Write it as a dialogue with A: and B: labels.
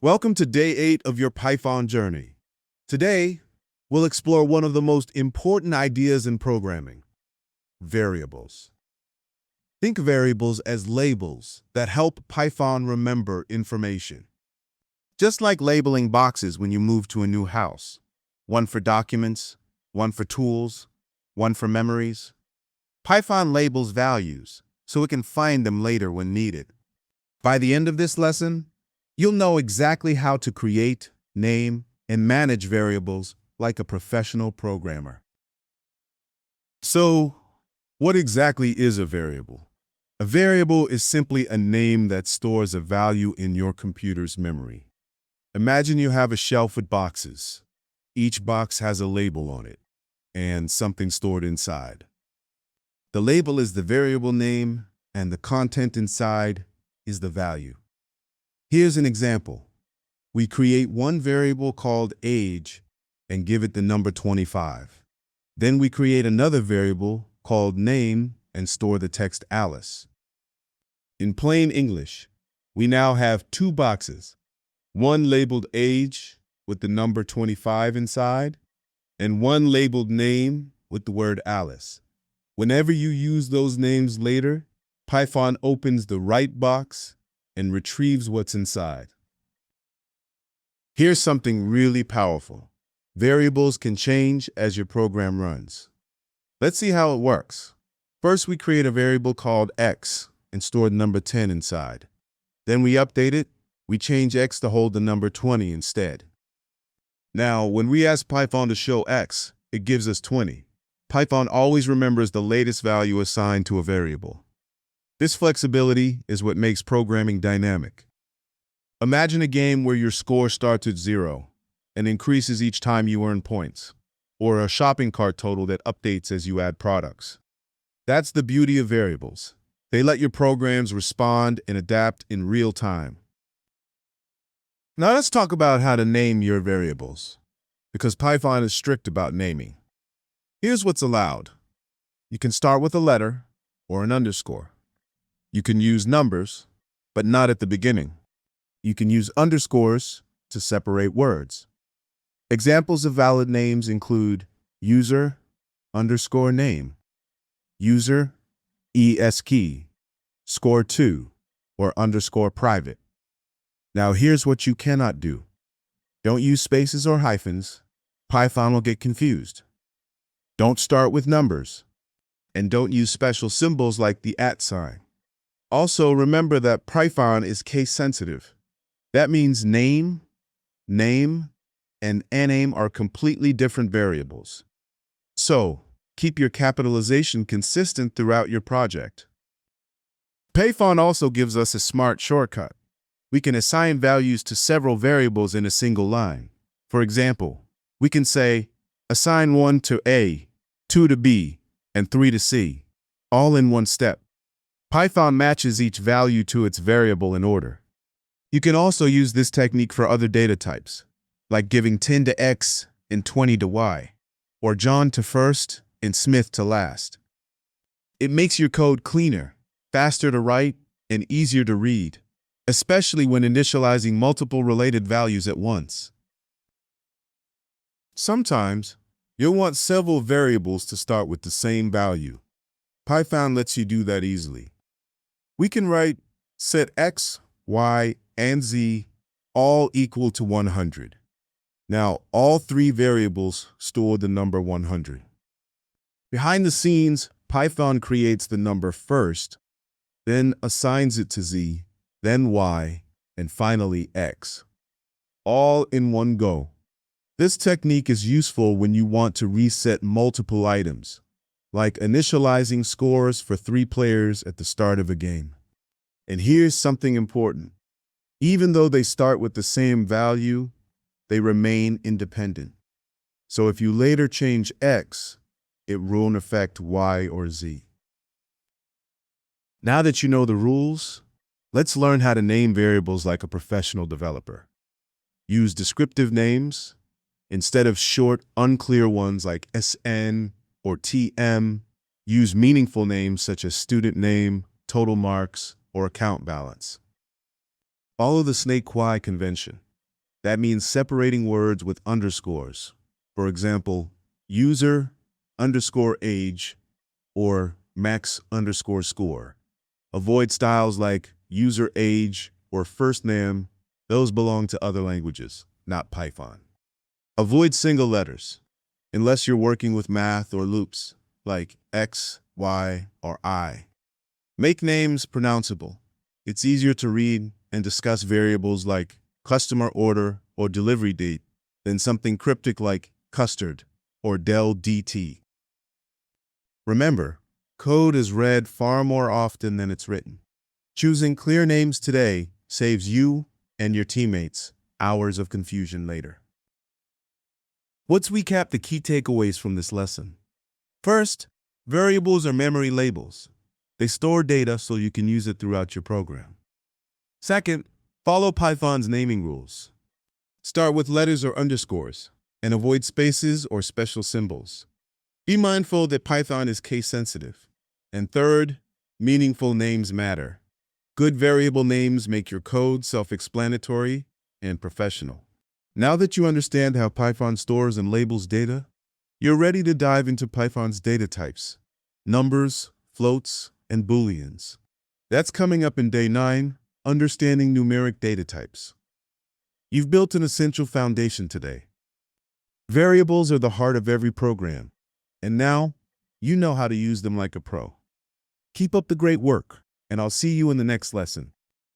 A: Welcome to day 8 of your Python journey. Today, we'll explore one of the most important ideas in programming: variables. Think variables as labels that help Python remember information. Just like labeling boxes when you move to a new house. One for documents, one for tools, one for memories. Python labels values so it can find them later when needed. By the end of this lesson, you'll know exactly how to create, name, and manage variables like a professional programmer. So, what exactly is a variable? A variable is simply a name that stores a value in your computer's memory. Imagine you have a shelf with boxes. Each box has a label on it and something stored inside. The label is the variable name, and the content inside is the value. Here's an example. We create one variable called age and give it the number 25. Then we create another variable called name and store the text Alice. In plain English, we now have two boxes, one labeled age with the number 25 inside, and one labeled name with the word Alice. Whenever you use those names later, Python opens the right box and retrieves what's inside. Here's something really powerful. Variables can change as your program runs. Let's see how it works. First, we create a variable called x and store the number 10 inside. Then we update it. We change x to hold the number 20 instead. Now, when we ask Python to show x, it gives us 20. Python always remembers the latest value assigned to a variable. This flexibility is what makes programming dynamic. Imagine a game where your score starts at 0 and increases each time you earn points, or a shopping cart total that updates as you add products. That's the beauty of variables. They let your programs respond and adapt in real time. Now let's talk about how to name your variables, because Python is strict about naming. Here's what's allowed. You can start with a letter or an underscore. You can use numbers, but not at the beginning. You can use underscores to separate words. Examples of valid names include user underscore name, user E.Sc, score2, or underscore private. Now here's what you cannot do. Don't use spaces or hyphens. Python will get confused. Don't start with numbers. And don't use special symbols like the @ sign. Also, remember that Python is case sensitive. That means name, and name are completely different variables. So, keep your capitalization consistent throughout your project. Python also gives us a smart shortcut. We can assign values to several variables in a single line. For example, we can say, assign 1 to A, 2 to B, and 3 to C, all in one step. Python matches each value to its variable in order. You can also use this technique for other data types, like giving 10 to X and 20 to Y, or John to first and Smith to last. It makes your code cleaner, faster to write, and easier to read, especially when initializing multiple related values at once. Sometimes, you'll want several variables to start with the same value. Python lets you do that easily. We can write set x, y, and z all equal to 100. Now, all three variables store the number 100. Behind the scenes, Python creates the number first, then assigns it to z, then y, and finally x, all in one go. This technique is useful when you want to reset multiple items, like initializing scores for 3 players at the start of a game. And here's something important. Even though they start with the same value, they remain independent. So if you later change x, it won't affect y or z. Now that you know the rules, let's learn how to name variables like a professional developer. Use descriptive names instead of short, unclear ones like SN or TM. Use meaningful names such as student name, total marks, or account balance. Follow the snake Y convention. That means separating words with underscores. For example, user underscore age or max underscore score. Avoid styles like user age or first name. Those belong to other languages, not Python. Avoid single letters, unless you're working with math or loops, like X, Y, or I. Make names pronounceable. It's easier to read and discuss variables like customer order or delivery date than something cryptic like custard or del DT. Remember, code is read far more often than it's written. Choosing clear names today saves you and your teammates hours of confusion later. Let's recap the key takeaways from this lesson. First, variables are memory labels. They store data so you can use it throughout your program. Second, follow Python's naming rules. Start with letters or underscores, and avoid spaces or special symbols. Be mindful that Python is case-sensitive. And third, meaningful names matter. Good variable names make your code self-explanatory and professional. Now that you understand how Python stores and labels data, you're ready to dive into Python's data types, numbers, floats, and booleans. That's coming up in Day 9, Understanding Numeric Data Types. You've built an essential foundation today. Variables are the heart of every program, and now you know how to use them like a pro. Keep up the great work, and I'll see you in the next lesson.